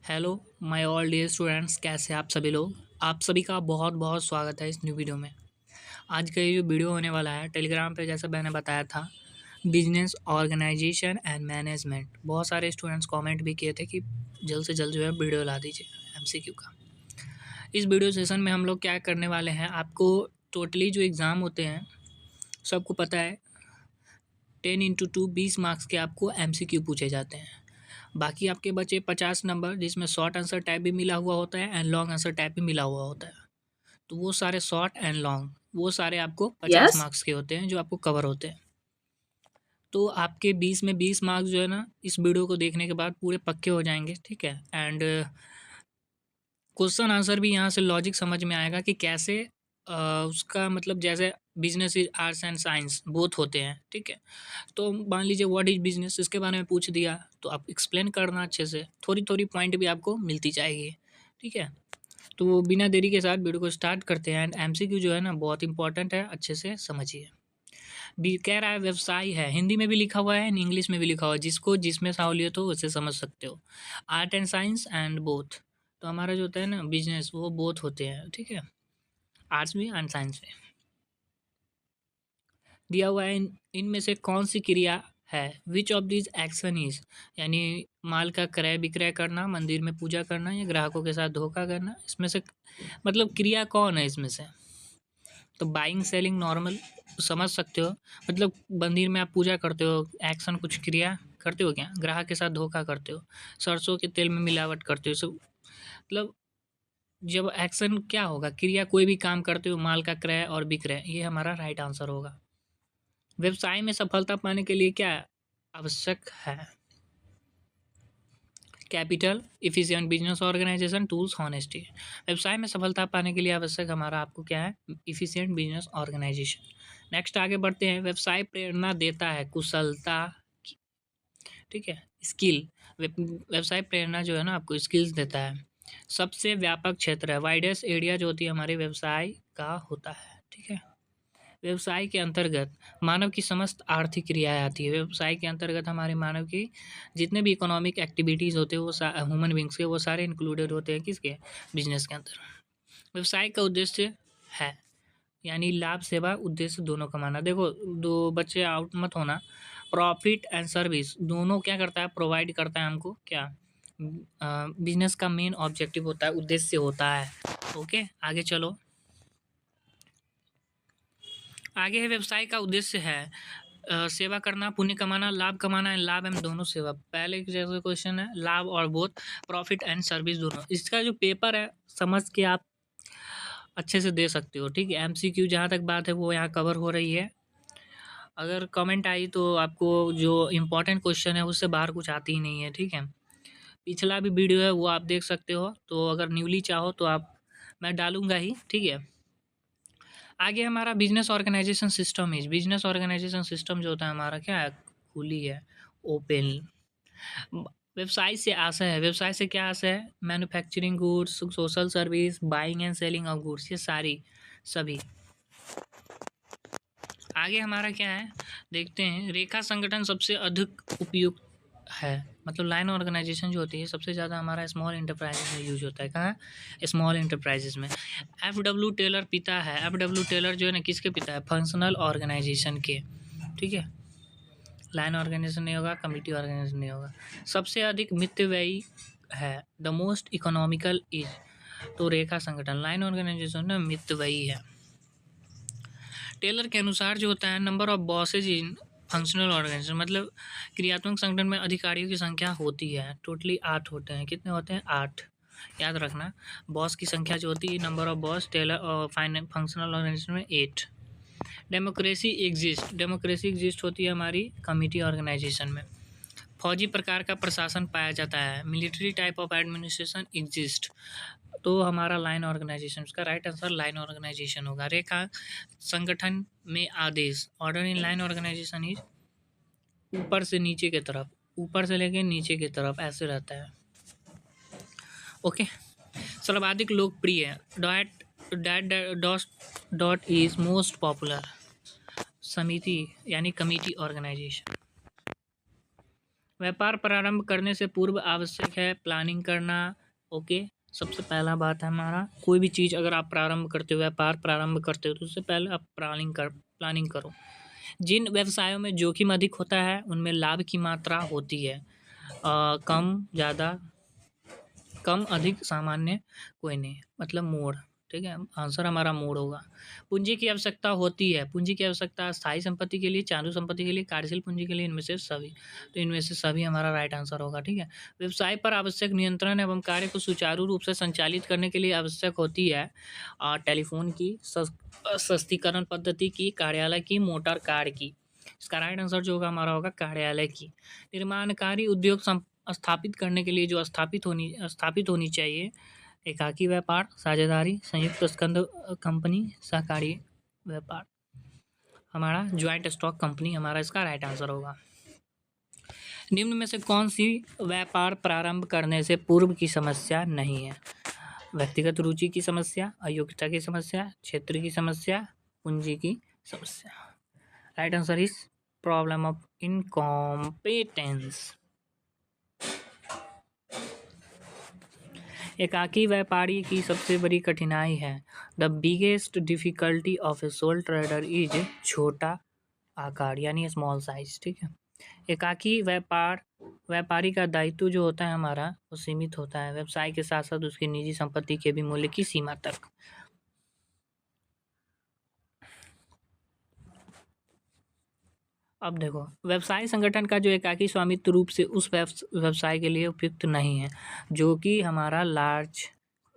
Hello my all dear students, कैसे हैं आप सभी लोग। आप सभी का बहुत बहुत स्वागत है इस न्यू वीडियो में। आज का ये जो वीडियो होने वाला है टेलीग्राम पे, जैसा मैंने बताया था, बिजनेस ऑर्गेनाइजेशन एंड मैनेजमेंट। बहुत सारे स्टूडेंट्स कमेंट भी किए थे कि जल्द से जल्द जो है वीडियो ला दीजिए एमसीक्यू का। इस वीडियो सेशन में हम लोग क्या करने वाले हैं, आपको टोटली जो एग्ज़ाम होते हैं सबको पता है 10x2 20 मार्क्स के आपको एमसीक्यू पूछे जाते हैं। बाकी आपके बचे 50 नंबर, जिसमें शॉर्ट आंसर टाइप भी मिला हुआ होता है एंड लॉन्ग आंसर टाइप भी मिला हुआ होता है। तो वो सारे शॉर्ट एंड लॉन्ग, वो सारे आपको 50 Yes. मार्क्स के होते हैं जो आपको कवर होते हैं। तो आपके 20 में 20 मार्क्स जो है ना, इस वीडियो को देखने के बाद पूरे पक्के हो जाएंगे, ठीक है। एंड क्वेश्चन आंसर भी यहाँ से लॉजिक समझ में आएगा कि कैसे उसका मतलब, जैसे business is arts and science both होते हैं, ठीक है। तो मान लीजिए व्हाट इज बिजनेस, इसके बारे में पूछ दिया तो आप एक्सप्लेन करना अच्छे से, थोड़ी थोड़ी पॉइंट भी आपको मिलती जाएगी, ठीक है। तो बिना देरी के साथ वीडियो को स्टार्ट करते हैं। एंड एमसीक्यू जो है ना बहुत इंपॉर्टेंट है, अच्छे से समझिए। भी कह रहा है व्यवसाय है, हिंदी में भी लिखा हुआ है इंग्लिश में भी लिखा हुआ है, जिसको जिसमें सहूलियत हो उसे समझ सकते हो। Art and science and both. तो हमारा जो होता है ना बिजनेस, वो बोथ होते हैं, ठीक है, आर्ट्स में एंड साइंस में। दिया हुआ है इनमें से कौन सी क्रिया है, which of this action is, यानी माल का क्रय विक्रय करना, मंदिर में पूजा करना या ग्राहकों के साथ धोखा करना, इसमें से मतलब क्रिया कौन है इसमें से। तो बाइंग सेलिंग नॉर्मल समझ सकते हो, मतलब मंदिर में आप पूजा करते हो, एक्शन कुछ क्रिया करते हो क्या, ग्राहक के साथ धोखा करते हो, सरसों के तेल में मिलावट करते हो, सब मतलब जब एक्शन क्या होगा, क्रिया कोई भी काम करते हो, माल का क्रय और विक्रय, ये हमारा राइट आंसर होगा। व्यवसाय में सफलता पाने के लिए क्या आवश्यक है, capital, efficient business organisation, tools, honesty. व्यवसाय में सफलता पाने के लिए आवश्यक हमारा आपको क्या है, इफिशिएंट बिजनेस ऑर्गेनाइजेशन। नेक्स्ट आगे बढ़ते हैं। व्यवसाय प्रेरणा देता है कुशलता, ठीक है, स्किल। व्यवसाय प्रेरणा जो है ना आपको स्किल्स देता है। सबसे व्यापक क्षेत्र है, वाइडेस्ट एरिया जो होती है हमारे व्यवसाय का होता है, ठीक है। व्यवसाय के अंतर्गत मानव की समस्त आर्थिक क्रियाएँ आती है। व्यवसाय के अंतर्गत हमारे मानव की जितने भी इकोनॉमिक एक्टिविटीज़ होते हैं, वो ह्यूमन बींग्स के, वो सारे इंक्लूडेड होते हैं किसके, बिजनेस के अंदर। व्यवसाय का उद्देश्य है, यानी लाभ सेवा उद्देश्य दोनों कमाना। देखो, दो बच्चे आउट मत होना। प्रॉफिट एंड सर्विस दोनों क्या करता है, प्रोवाइड करता है हमको क्या, बिजनेस का मेन ऑब्जेक्टिव होता है, उद्देश्य होता है। ओके, आगे चलो। आगे है व्यवसाय का उद्देश्य है सेवा करना, पुण्य कमाना, लाभ कमाना है, लाभ एवं दोनों सेवा। पहले के जैसे क्वेश्चन है, लाभ और बोथ, प्रॉफिट एंड सर्विस दोनों। इसका जो पेपर है समझ के आप अच्छे से दे सकते हो, ठीक है। एमसीक्यू जहाँ तक बात है वो यहाँ कवर हो रही है। अगर कमेंट आई तो आपको जो इम्पोर्टेंट क्वेश्चन है उससे बाहर कुछ आती ही नहीं है, ठीक है। पिछला भी वीडियो है वो आप देख सकते हो, तो अगर न्यूली चाहो तो आप, मैं डालूंगा ही, ठीक है। आगे हमारा business organisation system is, business organisation system जो होता है हमारा क्या है, खुली है, ओपन। व्यवसाय से आशय है, व्यवसाय से क्या आशय है, manufacturing goods, social service, buying and selling of goods, ये सारी सभी। आगे हमारा क्या है, देखते हैं। रेखा संगठन सबसे अधिक उपयुक्त है, मतलब लाइन ऑर्गेनाइजेशन जो होती है सबसे ज़्यादा हमारा स्मॉल इंटरप्राइजेस में यूज होता है। कहाँ, स्मॉल इंटरप्राइजेस में। एफ डब्ल्यू टेलर पिता है, एफ डब्ल्यू टेलर जो है ना किसके पिता है, फंक्शनल ऑर्गेनाइजेशन के, ठीक है। लाइन ऑर्गेनाइजेशन नहीं होगा, कमिटी ऑर्गेनाइजेशन नहीं होगा। सबसे अधिक मितव्ययी है, द मोस्ट इकोनॉमिकल इज, तो रेखा संगठन। लाइन ऑर्गेनाइजेशन ना मितव्ययी है। टेलर के अनुसार जो होता है, number of bosses in functional organisation, मतलब क्रियात्मक संगठन में अधिकारियों की संख्या होती है, टोटली 8 होते हैं। कितने होते हैं, 8, याद रखना। बॉस की संख्या जो होती है, नंबर ऑफ बॉस टेलर और फंक्शनल ऑर्गेनाइजेशन में 8। डेमोक्रेसी एग्जिस्ट, डेमोक्रेसी एग्जिस्ट होती है हमारी कमिटी ऑर्गेनाइजेशन में। फौजी प्रकार का प्रशासन पाया जाता है, military type of administration exist, तो हमारा लाइन ऑर्गेनाइजेशन, उसका राइट आंसर लाइन ऑर्गेनाइजेशन होगा। रेखा संगठन में आदेश, order in line organisation is, ऊपर से नीचे की तरफ, ऊपर से लेके नीचे की तरफ ऐसे रहता है, ओके। सर्वाधिक लोकप्रिय, dot dot dot dot is most popular, समिति यानी कमिटी ऑर्गेनाइजेशन। व्यापार प्रारंभ करने से पूर्व आवश्यक है प्लानिंग करना। ओके, सबसे पहला बात है हमारा, कोई भी चीज़ अगर आप प्रारंभ करते हो, व्यापार प्रारंभ करते हो, तो उससे पहले आप प्लानिंग करो। जिन व्यवसायों में जोखिम अधिक होता है उनमें लाभ की मात्रा होती है कम ज़्यादा, कम अधिक सामान्य कोई नहीं, मतलब मोड़। ठीक है, आंसर हमारा मोड़ होगा। पूंजी की आवश्यकता होती है, पूंजी की आवश्यकता स्थायी संपत्ति के लिए, चालू संपत्ति के लिए, कार्यशील पूंजी के लिए, इनमें से सभी। तो इनमें से सभी हमारा राइट आंसर होगा। ठीक है, व्यवसाय पर आवश्यक नियंत्रण एवं कार्य को सुचारू रूप से संचालित करने के लिए आवश्यक होती है टेलीफोन की, सस्तीकरण पद्धति की, कार्यालय की, मोटर कार की। इसका राइट आंसर जो होगा हमारा होगा कार्यालय की। निर्माणकारी उद्योग स्थापित करने के लिए जो स्थापित होनी चाहिए, एकाकी व्यापार, साझेदारी, संयुक्त स्कंध कंपनी, सहकारी व्यापार, हमारा ज्वाइंट स्टॉक कंपनी हमारा इसका राइट आंसर होगा। निम्न में से कौन सी व्यापार प्रारंभ करने से पूर्व की समस्या नहीं है? व्यक्तिगत रुचि की समस्या, अयोग्यता की समस्या, क्षेत्र की समस्या, पूंजी की समस्या। Right answer is problem of incompetence. एकाकी व्यापारी की सबसे बड़ी कठिनाई है। The biggest difficulty of A soul trader is छोटा आकार यानी स्मॉल साइज। ठीक है, एकाकी व्यापारी का दायित्व जो होता है हमारा वो सीमित होता है, व्यवसाय के साथ साथ उसकी निजी संपत्ति के भी मूल्य की सीमा तक। अब देखो, व्यवसाय संगठन का जो एकाकी स्वामित्व रूप से उस व्यवसाय के लिए उपयुक्त नहीं है जो कि हमारा लार्ज,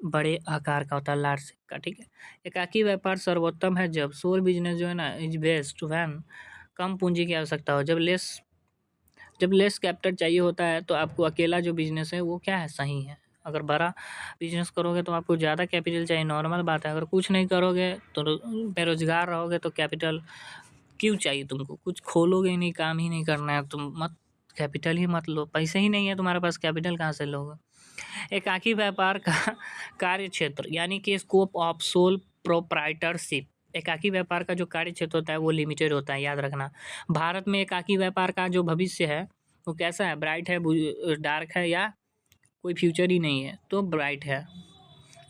बड़े आकार का होता है, लार्ज का। ठीक है, एकाकी व्यापार सर्वोत्तम है जब सोल बिजनेस जो है ना इज बेस्ट व्हेन कम पूंजी की आवश्यकता हो। जब लेस कैपिटल चाहिए होता है तो आपको अकेला जो बिजनेस है वो क्या है, सही है। अगर बड़ा बिजनेस करोगे तो आपको ज़्यादा कैपिटल चाहिए, नॉर्मल बात है। अगर कुछ नहीं करोगे तो बेरोजगार रहोगे तो कैपिटल क्यों चाहिए तुमको? कुछ खोलोगे ही नहीं, काम ही नहीं करना है, तुम मत कैपिटल ही मत लो। पैसे ही नहीं है तुम्हारे पास, कैपिटल कहाँ से लोगे? एकाकी व्यापार का कार्य क्षेत्र यानी कि स्कोप ऑफ सोल प्रोप्राइटरशिप। एकाकी व्यापार का जो कार्य क्षेत्र होता है वो लिमिटेड होता है, याद रखना। भारत में एकाकी व्यापार का जो भविष्य है वो कैसा है, ब्राइट है, डार्क है, या कोई फ्यूचर ही नहीं है? तो ब्राइट है।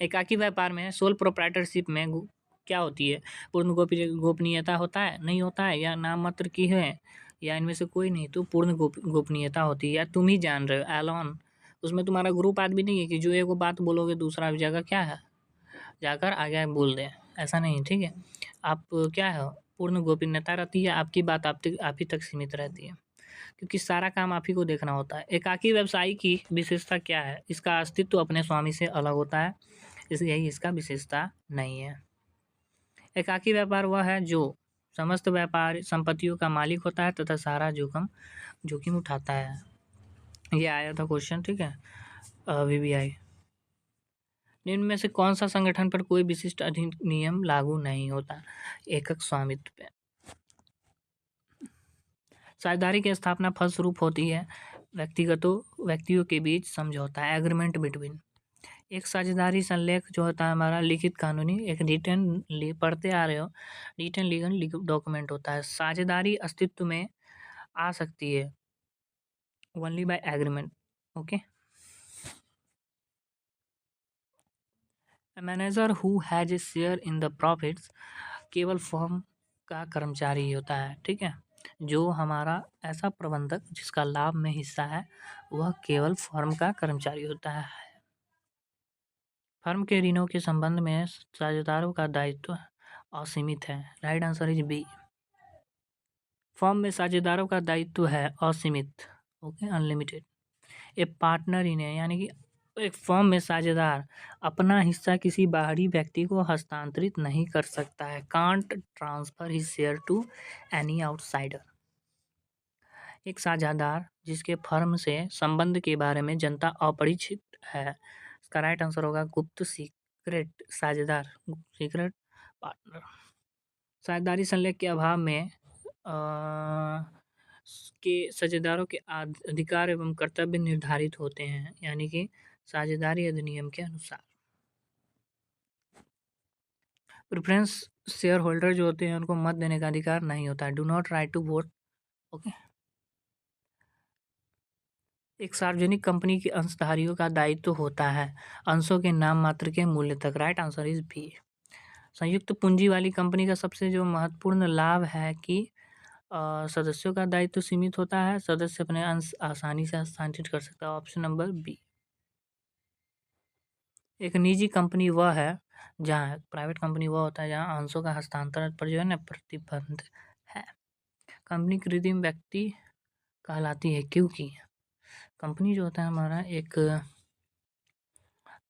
एकाकी व्यापार में सोल प्रोप्राइटरशिप में क्या होती है, पूर्ण गोपनीयता होता है, नहीं होता है, या नाम मात्र की है, या इनमें से कोई नहीं? तो पूर्ण गोपनीयता होती है, या तुम ही जान रहे हो एलोन। उसमें तुम्हारा ग्रुप आदमी नहीं है कि जो एक बात बोलोगे दूसरा जगह क्या है जाकर आगे बोल दे, ऐसा नहीं। ठीक है, आप क्या है, पूर्ण गोपनीयता रहती है, आपकी बात आप ही तक सीमित रहती है, क्योंकि सारा काम आप ही को देखना होता है। एकाकी व्यवसायी की विशेषता क्या है? इसका अस्तित्व अपने स्वामी से अलग होता है, इसलिए यही इसका विशेषता नहीं है। एकाकी व्यापार वह है जो समस्त व्यापार संपत्तियों का मालिक होता है तथा सारा जोखिम उठाता है। ये आया था क्वेश्चन। ठीक है, वीवीआई। निम्न में से कौन सा संगठन पर कोई विशिष्ट अधिनियम लागू नहीं होता? एकक स्वामित्व पे। साझेदारी की स्थापना फलस्वरूप होती है व्यक्तियों के बीच समझौता, एग्रीमेंट बिटवीन। एक साझेदारी संलेख जो होता है हमारा लिखित कानूनी, एक रिटन पढ़ते आ रहे हो, रिटन लीगल डॉक्यूमेंट होता है। साझेदारी अस्तित्व में आ सकती है only by agreement. Okay, manager who has a share in the profits केवल फर्म का कर्मचारी ही होता है। ठीक है, जो हमारा ऐसा प्रबंधक जिसका लाभ में हिस्सा है वह केवल फर्म का कर्मचारी होता है। फर्म के ऋणों के संबंध में साझेदारों का दायित्व असीमित है। Right answer is B. Firm में साझेदारों का दायित्व है असीमित, okay, unlimited. A partner in है यानी कि एक फर्म में साझेदार अपना हिस्सा किसी बाहरी व्यक्ति को हस्तांतरित नहीं कर सकता है, can't transfer his share to any outsider. एक साझेदार जिसके फर्म से संबंध के बारे में जनता अपरिचित है, इसका राइट आंसर होगा गुप्त सीक्रेट साझेदार, सीक्रेट पार्टनर। साझेदारी संलेख के अभाव में के साझेदारों के अधिकार एवं कर्तव्य निर्धारित होते हैं, यानी कि साझेदारी अधिनियम के अनुसार। प्रेफरेंस शेयर होल्डर जो होते हैं उनको मत देने का अधिकार नहीं होता है, do not right to vote. Okay, एक सार्वजनिक कंपनी के अंशधारियों का दायित्व होता है अंशों के नाम मात्र के मूल्य तक। Right answer is B. संयुक्त पूंजी वाली कंपनी का सबसे जो महत्वपूर्ण लाभ है कि सदस्यों का दायित्व सीमित होता है, सदस्य अपने अंश आसानी से हस्तांतरित कर सकता है। Option number B. एक निजी कंपनी वह है जहाँ प्राइवेट कंपनी वह होता है जहाँ अंशों का हस्तांतरण पर जो है ना प्रतिबंध है। कंपनी कृत्रिम व्यक्ति कहलाती है क्योंकि कंपनी जो होता है हमारा एक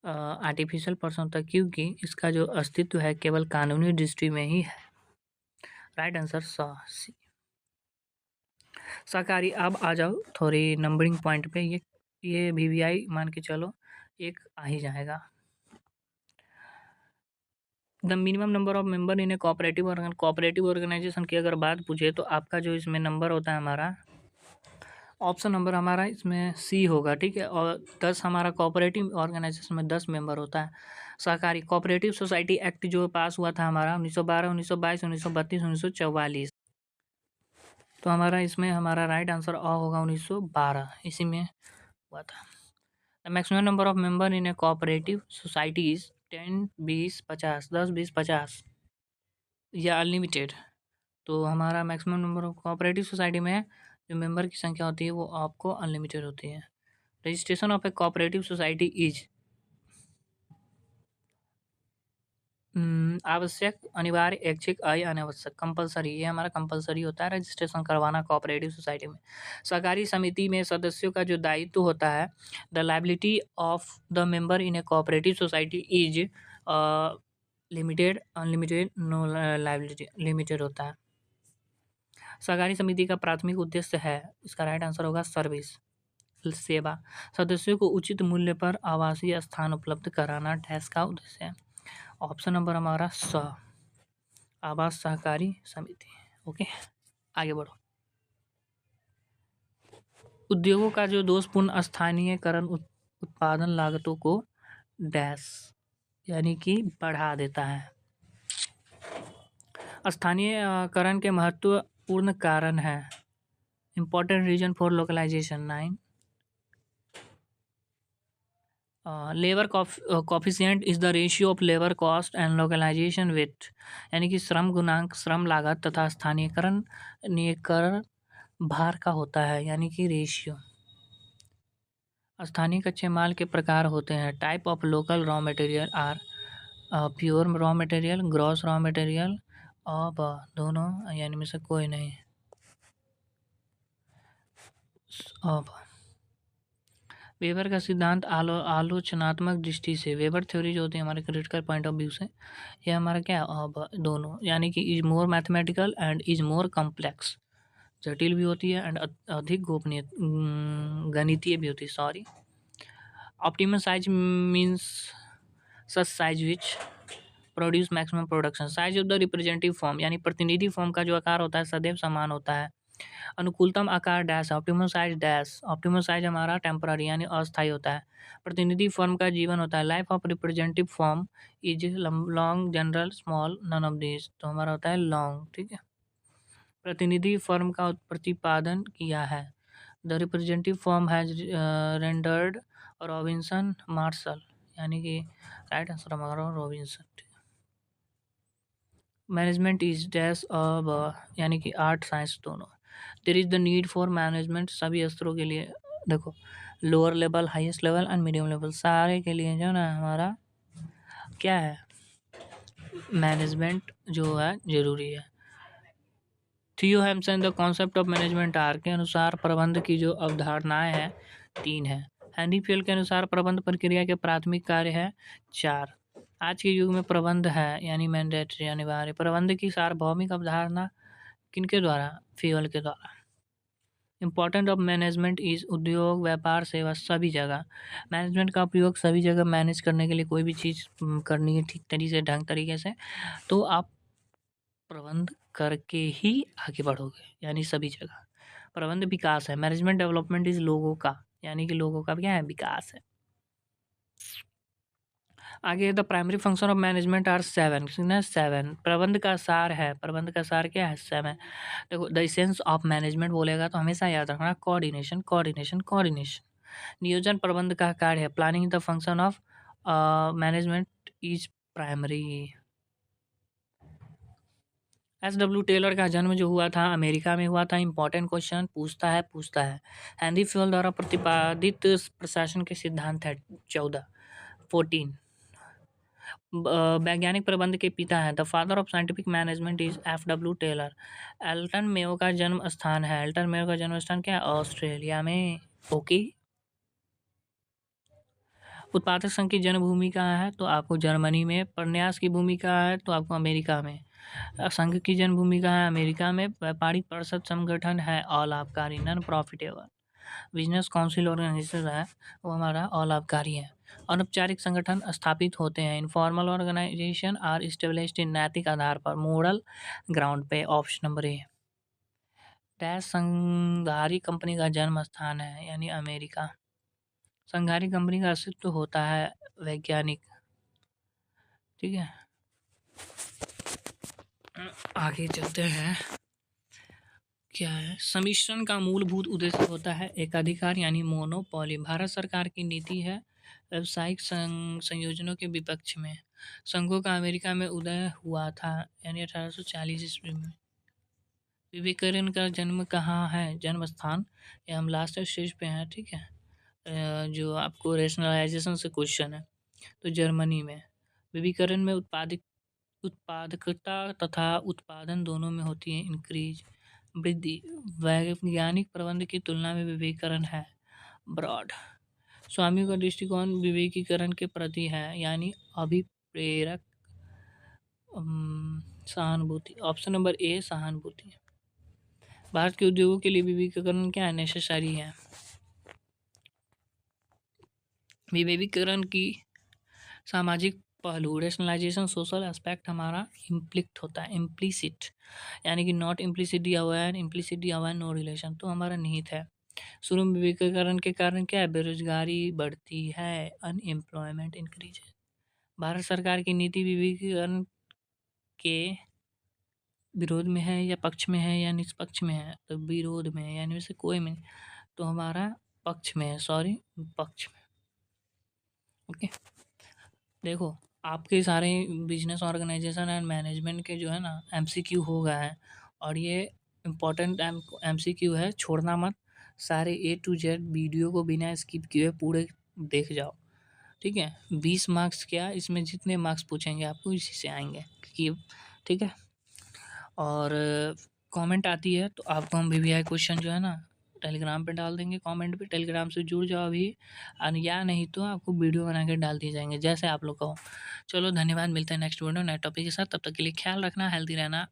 आर्टिफिशियल पर्सन होता है क्योंकि इसका जो अस्तित्व है केवल कानूनी दृष्टि में ही है। Right answer C. शाकाहारी अब आ जाओ थोड़ी नंबरिंग पॉइंट पे। ये वीवीआई मान के चलो एक आ ही जाएगा। The minimum number of member in a cooperative organisation की अगर बात पूछे तो आपका जो इसमें नंबर होता है हमारा ऑप्शन नंबर हमारा इसमें सी होगा। ठीक है, और 10 हमारा कोऑपरेटिव ऑर्गेनाइजेशन में 10 मेंबर होता है। सहकारी कोऑपरेटिव सोसाइटी एक्ट जो पास हुआ था हमारा 1912, 1922, 1932, 1944। तो हमारा इसमें हमारा राइट आंसर होगा 1912, इसी में हुआ था। Maximum number of member in a cooperative society is 10, 20, 50, 10, 20, 50 या अनलिमिटेड। तो हमारा maximum number of cooperative society में जो मेंबर की संख्या होती है वो आपको अनलिमिटेड होती है। Registration of A cooperative society is आवश्यक, अनिवार्य, ऐच्छिक, अनावश्यक। कंपलसरी, ये हमारा कंपलसरी होता है रजिस्ट्रेशन करवाना कोऑपरेटिव सोसाइटी में। सहकारी समिति में सदस्यों का जो दायित्व होता है the liability of the member in a cooperative society is limited, unlimited, no liability, limited होता है। सहकारी समिति का प्राथमिक उद्देश्य है, इसका राइट आंसर होगा सर्विस, सेवा। सदस्यों को उचित मूल्य पर आवासीय स्थान उपलब्ध कराना डैश का उद्देश्य है। ऑप्शन नंबर हमारा स, आवास सहकारी समिति। ओके, आगे बढ़ो। उद्योगों का जो दोषपूर्ण स्थानीयकरण उत्पादन लागतों को डैश यानी कि बढ़ा देता है। स्थानीयकरण के महत्वपूर्ण कारण है important reason for localisation 9। Labour coefficient is the ratio of labour cost and localisation with, यानी कि श्रम गुणांक श्रम लागत तथा स्थानीयकरण भार का होता है, यानी कि रेशियो। स्थानीय कच्चे माल के प्रकार होते हैं type of local raw material are pure raw material, gross raw material, और दोनों यानी में से कोई नहीं। अब वेबर का सिद्धांत आलोचनात्मक दृष्टि से, वेबर थ्योरी जो होती है हमारे क्रिटिकल पॉइंट ऑफ व्यू से, ये हमारा क्या अब दोनों, यानी कि is more mathematical and is more complex, जटिल भी होती है एंड अधिक गोपनीय गणितीय भी होती है। Sorry, optimum size means such size which produce maximum production. Size of the representative form, यानी प्रतिनिधि फॉर्म का जो आकार होता है सदैव समान होता है। अनुकूलतम आकार dash, optimum size dash, optimum size हमारा टेम्पररी यानी अस्थायी होता है। प्रतिनिधि फॉर्म का जीवन होता है life of representative form is long, general, small, none of this, तो हमारा होता है लॉन्ग। ठीक है, प्रतिनिधि फॉर्म का प्रतिपादन किया है the representative form has rendered Robinson Marshall, यानी कि राइट आंसर हमारा रॉबिन्सन। मैनेजमेंट इज डैश अब यानी कि आर्ट साइंस दोनों। There is the need for management, सभी स्तरों के लिए, देखो lower level, highest level and medium level, सारे के लिए जो ना हमारा क्या है मैनेजमेंट जो है जरूरी है। थियो हेम्सन द कॉन्सेप्ट ऑफ मैनेजमेंट आर के अनुसार प्रबंध की जो अवधारणाएं हैं 3 है। हेनरी फेल के अनुसार प्रबंध प्रक्रिया के प्राथमिक कार्य है 4। आज के युग में प्रबंध है यानी मैंडेटरी, अनिवार्य। प्रबंध की सार्वभौमिक अवधारणा किनके द्वारा? फेल के द्वारा। इम्पोर्टेंट ऑफ मैनेजमेंट इज उद्योग, व्यापार, सेवा, सभी जगह मैनेजमेंट का उपयोग, सभी जगह मैनेज करने के लिए कोई भी चीज़ करनी है ठीक तरीके से, ढंग तरीके से, तो आप प्रबंध करके ही आगे बढ़ोगे, यानी सभी जगह। प्रबंध विकास है, मैनेजमेंट डेवलपमेंट इज लोगों का, यानी कि लोगों का क्या है विकास है। आगे the primary function of management are 7, 7 प्रबंध का सार है, प्रबंध का सार क्या है 7। देखो द एसेंस ऑफ मैनेजमेंट बोलेगा तो हमेशा याद रखना कोऑर्डिनेशन, कोऑर्डिनेशन, कोऑर्डिनेशन। नियोजन प्रबंध का कार्य है। Planning the function of management is primary. S W. Taylor का जन्म जो हुआ था अमेरिका में हुआ था। इंपॉर्टेंट क्वेश्चन पूछता है। हेनरी फ्यूल द्वारा प्रतिपादित प्रशासन के सिद्धांत है 14। वैज्ञानिक प्रबंध के पिता हैं। The father of scientific management is F W. Taylor. Elton Mayo का जन्म स्थान है। एल्टन मेयो का जन्म स्थान क्या है? ऑस्ट्रेलिया में। ओके। उत्पादक संघ की जन्मभूमि कहाँ है? तो आपको जर्मनी में। प्रन्यास की भूमि कहाँ है? तो आपको अमेरिका में। संघ की जन्मभूमि कहाँ है? अमेरिका में। व्यापारिक परिषद संगठन है ऑल आबकारी, non profitable. Business council organisation है वो हमारा ऑल आबकारी है। अनौपचारिक संगठन स्थापित होते हैं। Informal organisation are established in नैतिक आधार पर, मोरल ग्राउंड पे। Option number A. डैश संघारी कंपनी का जन्म स्थान है, यानी अमेरिका। संघारी कंपनी का अस्तित्व होता है वैज्ञानिक। ठीक है, आगे चलते हैं। क्या है? सम्मिश्रण का मूलभूत उद्देश्य होता है एकाधिकार यानी मोनोपोली। भारत सरकार की नीति है व्यावसायिक संयोजनों के विपक्ष में। संघों का अमेरिका में उदय हुआ था, यानी 1840 ईस्वी में। विवेकानंद का जन्म कहाँ है? जन्म स्थान, ये हम लास्ट स्टेज पे हैं। ठीक है, जो आपको रेशनलाइजेशन से क्वेश्चन है, तो जर्मनी में। विविकरण में उत्पादकता तथा उत्पादन दोनों में होती है इंक्रीज, वृद्धि। वैज्ञानिक प्रबंध की तुलना में विवेकीकरण है ब्रॉड। स्वामियों का दृष्टिकोण विवेकीकरण के प्रति है, यानी अभिप्रेरक सहानुभूति। ऑप्शन नंबर ए सहानुभूति। भारत के उद्योगों के लिए विवेकीकरण क्या है? नेसेसरी है। विवेकीकरण की सामाजिक पहलू, रेशनलाइजेशन सोशल एस्पेक्ट हमारा इम्प्लिक्ट होता है, इम्प्लिसिट, यानी कि not implicitly aware, implicitly aware no relation, तो हमारा निहित है। शुरू में विवेकीकरण के कारण क्या है? बेरोजगारी बढ़ती है, अनएम्प्लॉयमेंट इंक्रीज है। भारत सरकार की नीति विवेकीकरण के विरोध में है या पक्ष में है या निष्पक्ष में है? तो विरोध में है, यानी वैसे कोई में, तो हमारा पक्ष में है, सॉरी पक्ष में। ओके, देखो आपके सारे बिजनेस ऑर्गेनाइजेशन एंड मैनेजमेंट के जो है ना एमसीक्यू हो गए हैं, और ये इम्पोर्टेंट एमसीक्यू है, छोड़ना मत। सारे ए टू जेड वीडियो को बिना स्किप किए पूरे देख जाओ। ठीक है, 20 मार्क्स क्या, इसमें जितने मार्क्स पूछेंगे आपको इसी से आएंगे कि ठीक है। और कमेंट आती है तो आपको हम वीवीआई क्वेश्चन जो है ना टेलीग्राम पे डाल देंगे कमेंट पे। टेलीग्राम से जुड़ जाओ अभी, या नहीं तो आपको वीडियो बना के डाल दिए जाएंगे, जैसे आप लोग कहो। चलो धन्यवाद, मिलते हैं नेक्स्ट वीडियो नए टॉपिक के साथ। तब तक के लिए ख्याल रखना, हेल्दी रहना।